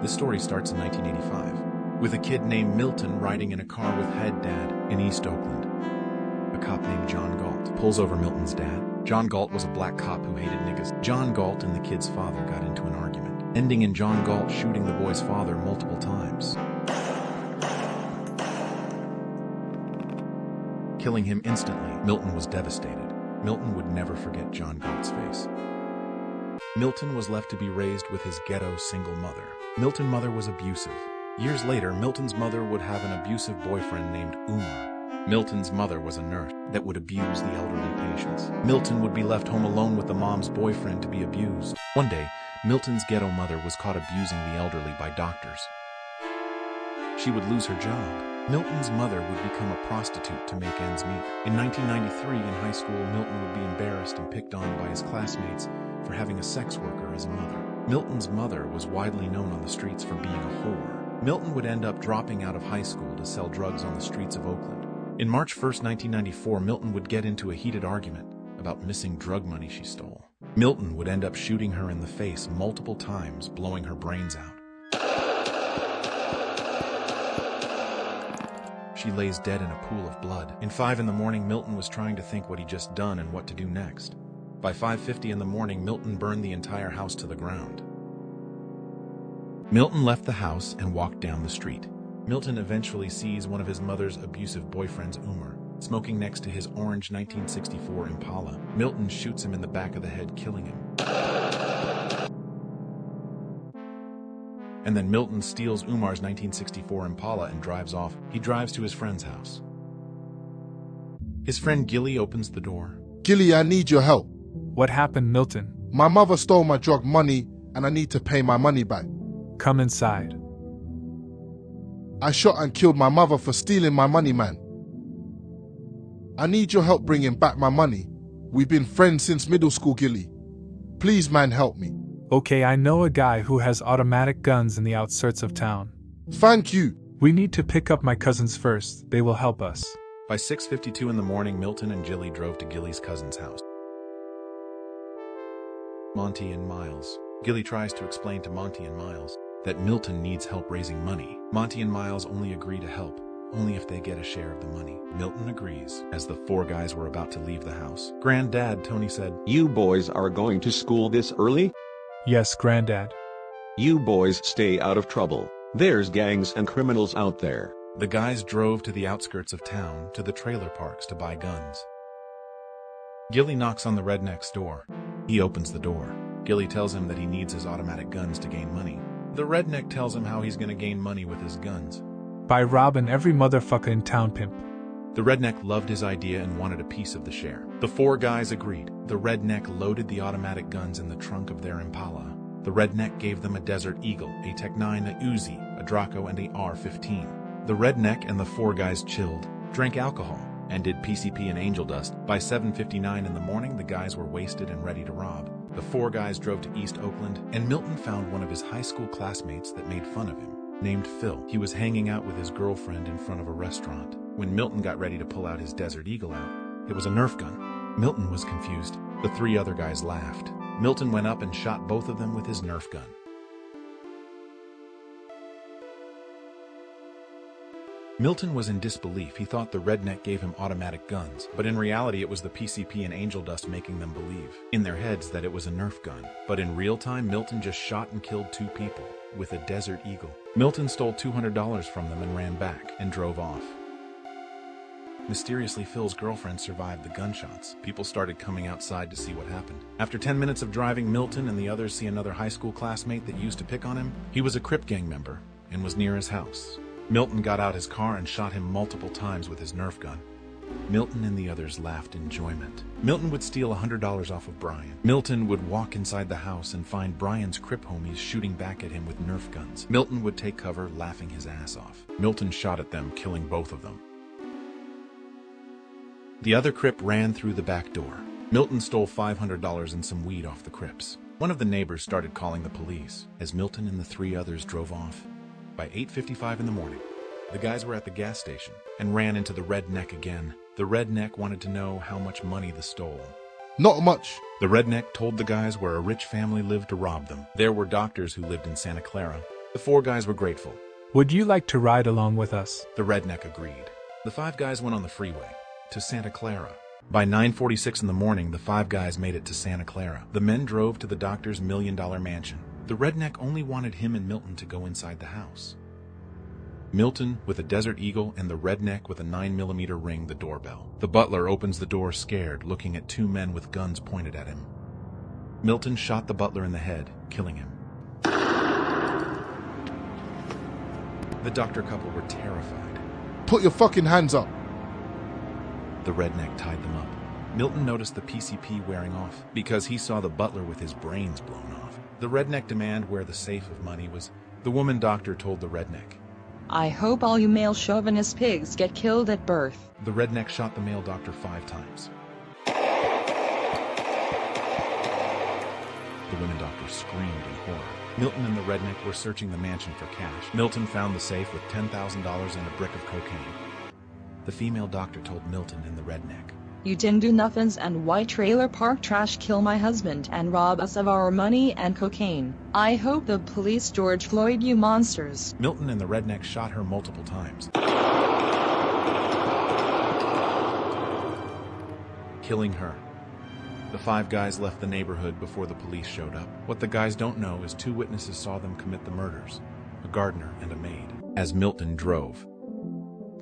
This story starts in 1985, with a kid named Milton riding in a car with head dad in East Oakland. A cop named John Galt pulls over Milton's dad. John Galt was a black cop who hated niggas. John Galt and the kid's father got into an argument, ending in John Galt shooting the boy's father multiple times, killing him instantly. Milton was devastated. Milton would never forget John Galt's face. Milton was left to be raised with his ghetto single mother. Milton's mother was abusive. Years later, Milton's mother would have an abusive boyfriend named Umar. Milton's mother was a nurse that would abuse the elderly patients. Milton would be left home alone with the mom's boyfriend to be abused. One day, Milton's ghetto mother was caught abusing the elderly by doctors. She would lose her job. Milton's mother would become a prostitute to make ends meet. In 1993, in high school, Milton would be embarrassed and picked on by his classmates for having a sex worker as a mother. Milton's mother was widely known on the streets for being a whore. Milton would end up dropping out of high school to sell drugs on the streets of Oakland. In March 1, 1994, Milton would get into a heated argument about missing drug money she stole. Milton would end up shooting her in the face multiple times, blowing her brains out. She lays dead in a pool of blood. In 5 in the morning, Milton was trying to think what he'd just done and what to do next. By 5:50 in the morning, Milton burned the entire house to the ground. Milton left the house and walked down the street. Milton eventually sees one of his mother's abusive boyfriends, Umar, smoking next to his orange 1964 Impala. Milton shoots him in the back of the head, killing him. And then Milton steals Umar's 1964 Impala and drives off. He drives to his friend's house. His friend Gilly opens the door. Gilly, I need your help. What happened, Milton? My mother stole my drug money and I need to pay my money back. Come inside. I shot and killed my mother for stealing my money, man. I need your help bringing back my money. We've been friends since middle school, Gilly. Please, man, help me. Okay, I know a guy who has automatic guns in the outskirts of town. Thank you. We need to pick up my cousins first. They will help us. By 6:52 in the morning, Milton and Gilly drove to Gilly's cousin's house. Monty and Miles. Gilly tries to explain to Monty and Miles that Milton needs help raising money. Monty and Miles only agree to help, only if they get a share of the money. Milton agrees. As the 4 guys were about to leave the house, Granddad Tony said, "You boys are going to school this early? Yes, Granddad. You boys stay out of trouble. There's gangs and criminals out there." The guys drove to the outskirts of town, to the trailer parks to buy guns. Gilly knocks on the redneck's door. He opens the door. Gilly tells him that he needs his automatic guns to gain money. The redneck tells him how he's gonna gain money with his guns. By robbing every motherfucker in town, pimp. The redneck loved his idea and wanted a piece of the share. The 4 guys agreed. The redneck loaded the automatic guns in the trunk of their Impala. The redneck gave them a Desert Eagle, a Tech 9, a Uzi, a Draco, and a R-15. The redneck and the 4 guys chilled, drank alcohol, and did PCP and angel dust. By 7:59 in the morning, the guys were wasted and ready to rob. The 4 guys drove to East Oakland, and Milton found one of his high school classmates that made fun of him, named Phil. He was hanging out with his girlfriend in front of a restaurant. When Milton got ready to pull out his Desert Eagle out, it was a Nerf gun. Milton was confused. The 3 other guys laughed. Milton went up and shot both of them with his Nerf gun. Milton was in disbelief. He thought the redneck gave him automatic guns, but in reality it was the PCP and angel dust making them believe in their heads that it was a Nerf gun. But in real time, Milton just shot and killed 2 people with a Desert Eagle. Milton stole $200 from them and ran back and drove off. Mysteriously, Phil's girlfriend survived the gunshots. People started coming outside to see what happened. After 10 minutes of driving, Milton and the others see another high school classmate that used to pick on him. He was a Crip gang member and was near his house. Milton got out his car and shot him multiple times with his Nerf gun. Milton and the others laughed enjoyment. Milton would steal $100 off of Brian. Milton would walk inside the house and find Brian's Crip homies shooting back at him with Nerf guns. Milton would take cover, laughing his ass off. Milton shot at them, killing both of them. The other Crip ran through the back door. Milton stole $500 and some weed off the Crips. One of the neighbors started calling the police as Milton and the 3 others drove off. By 8:55 in the morning, the guys were at the gas station and ran into the redneck again. The redneck wanted to know how much money they stole. Not much. The redneck told the guys where a rich family lived to rob them. There were doctors who lived in Santa Clara. The 4 guys were grateful. Would you like to ride along with us? The redneck agreed. The 5 guys went on the freeway to Santa Clara. By 9:46 in the morning, the 5 guys made it to Santa Clara. The men drove to the doctor's $1 million mansion. The redneck only wanted him and Milton to go inside the house. Milton with a Desert Eagle and the redneck with a 9mm ring the doorbell. The butler opens the door scared, looking at 2 men with guns pointed at him. Milton shot the butler in the head, killing him. The doctor couple were terrified. Put your fucking hands up. The redneck tied them up. Milton noticed the PCP wearing off because he saw the butler with his brains blown off. The redneck demanded where the safe of money was. The woman doctor told the redneck, I hope all you male chauvinist pigs get killed at birth. The redneck shot the male doctor 5 times. The women doctor screamed in horror. Milton and the redneck were searching the mansion for cash. Milton found the safe with $10,000 and a brick of cocaine. The female doctor told Milton and the redneck, You didn't do nothings and white trailer park trash kill my husband and rob us of our money and cocaine. I hope the police George Floyd you monsters. Milton and the redneck shot her multiple times, killing her. The 5 guys left the neighborhood before the police showed up. What the guys don't know is 2 witnesses saw them commit the murders, a gardener and a maid, as Milton drove.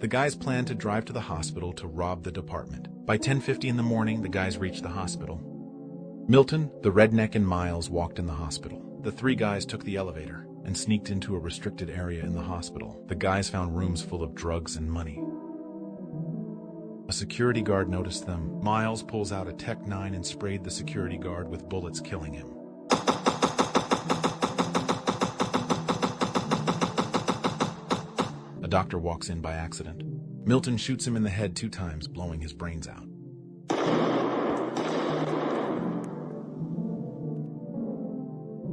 The guys planned to drive to the hospital to rob the department. By 10:50 in the morning, the guys reached the hospital. Milton, the redneck, and Miles walked in the hospital. The 3 guys took the elevator and sneaked into a restricted area in the hospital. The guys found rooms full of drugs and money. A security guard noticed them. Miles pulls out a Tech 9 and sprayed the security guard with bullets, killing him. A doctor walks in by accident. Milton shoots him in the head 2 times, blowing his brains out.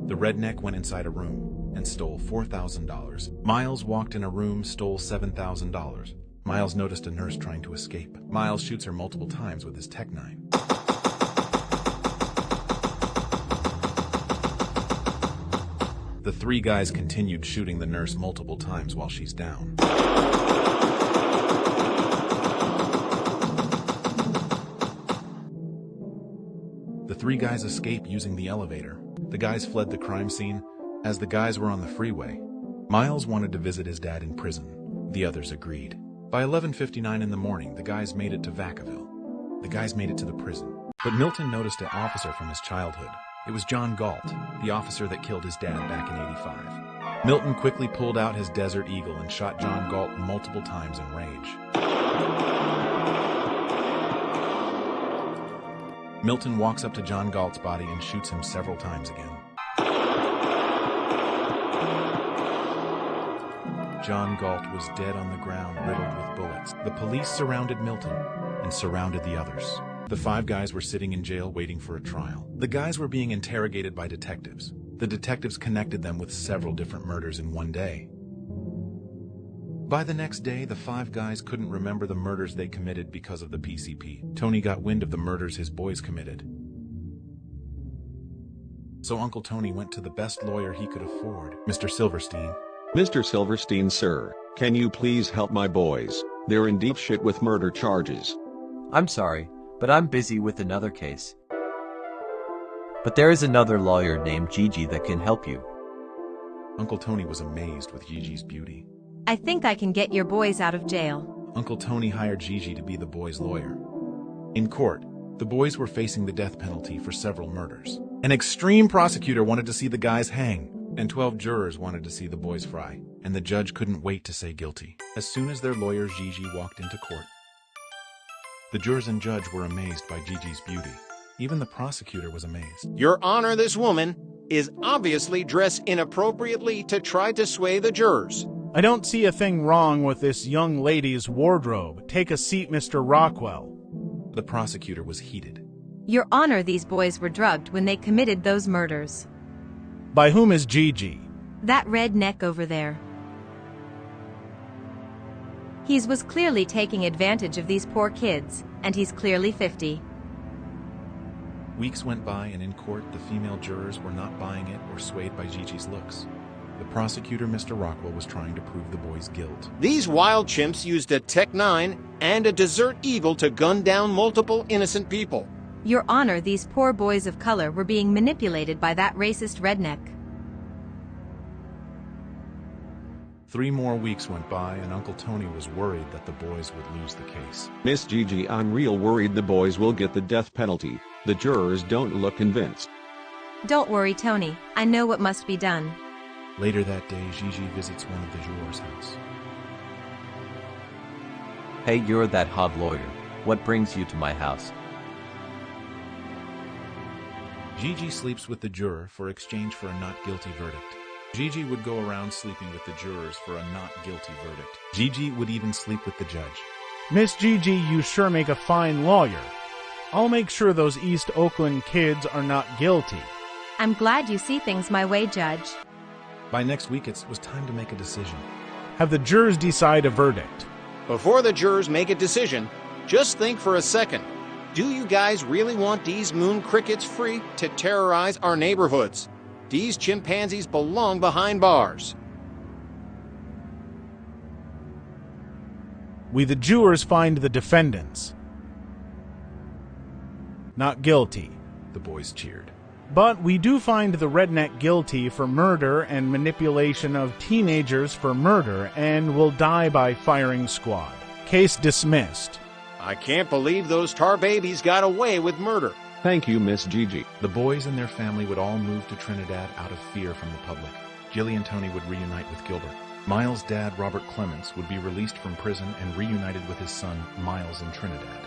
The redneck went inside a room and stole $4,000. Miles walked in a room, stole $7,000. Miles noticed a nurse trying to escape. Miles shoots her multiple times with his Tech 9. The 3 guys continued shooting the nurse multiple times while she's down. The 3 guys escape using the elevator. The guys fled the crime scene. As the guys were on the freeway, Miles wanted to visit his dad in prison. The others agreed. By 11:59 in the morning, the guys made it to Vacaville. The guys made it to the prison. But Milton noticed an officer from his childhood. It was John Galt, the officer that killed his dad back in '85. Milton quickly pulled out his Desert Eagle and shot John Galt multiple times in rage. Milton walks up to John Galt's body and shoots him several times again. John Galt was dead on the ground, riddled with bullets. The police surrounded Milton and surrounded the others. The 5 guys were sitting in jail waiting for a trial. The guys were being interrogated by detectives. The detectives connected them with several different murders in one day. By the next day, the 5 guys couldn't remember the murders they committed because of the PCP. Tony got wind of the murders his boys committed. So Uncle Tony went to the best lawyer he could afford, Mr. Silverstein. Mr. Silverstein, sir, can you please help my boys? They're in deep shit with murder charges. I'm sorry, but I'm busy with another case. But there is another lawyer named Gigi that can help you. Uncle Tony was amazed with Gigi's beauty. I think I can get your boys out of jail. Uncle Tony hired Gigi to be the boys' lawyer. In court, the boys were facing the death penalty for several murders. An extreme prosecutor wanted to see the guys hang, and 12 jurors wanted to see the boys fry, and the judge couldn't wait to say guilty. As soon as their lawyer Gigi walked into court, the jurors and judge were amazed by Gigi's beauty. Even the prosecutor was amazed. Your Honor, this woman is obviously dressed inappropriately to try to sway the jurors. I don't see a thing wrong with this young lady's wardrobe. Take a seat, Mr. Rockwell. The prosecutor was heated. Your Honor, these boys were drugged when they committed those murders. By whom is Gigi? That redneck over there. He was clearly taking advantage of these poor kids, and he's clearly 50. Weeks went by, and in court, the female jurors were not buying it or swayed by Gigi's looks. The prosecutor, Mr. Rockwell, was trying to prove the boy's guilt. These wild chimps used a Tech-9 and a Desert Eagle to gun down multiple innocent people. Your Honor, these poor boys of color were being manipulated by that racist redneck. 3 more weeks went by, and Uncle Tony was worried that the boys would lose the case. Miss Gigi, I'm real worried the boys will get the death penalty. The jurors don't look convinced. Don't worry, Tony. I know what must be done. Later that day, Gigi visits one of the jurors' house. Hey, you're that hot lawyer. What brings you to my house? Gigi sleeps with the juror for exchange for a not guilty verdict. Gigi would go around sleeping with the jurors for a not guilty verdict. Gigi would even sleep with the judge. Miss Gigi, you sure make a fine lawyer. I'll make sure those East Oakland kids are not guilty. I'm glad you see things my way, Judge. By next week, it was time to make a decision. Have the jurors decide a verdict. Before the jurors make a decision, just think for a second. Do you guys really want these moon crickets free to terrorize our neighborhoods? These chimpanzees belong behind bars. We, the jurors, find the defendants not guilty. The boys cheered. But we do find the redneck guilty for murder and manipulation of teenagers for murder and will die by firing squad. Case dismissed. I can't believe those tar babies got away with murder. Thank you, Miss Gigi. The boys and their family would all move to Trinidad out of fear from the public. Gilly and Tony would reunite with Gilbert. Miles' dad, Robert Clements, would be released from prison and reunited with his son, Miles, in Trinidad.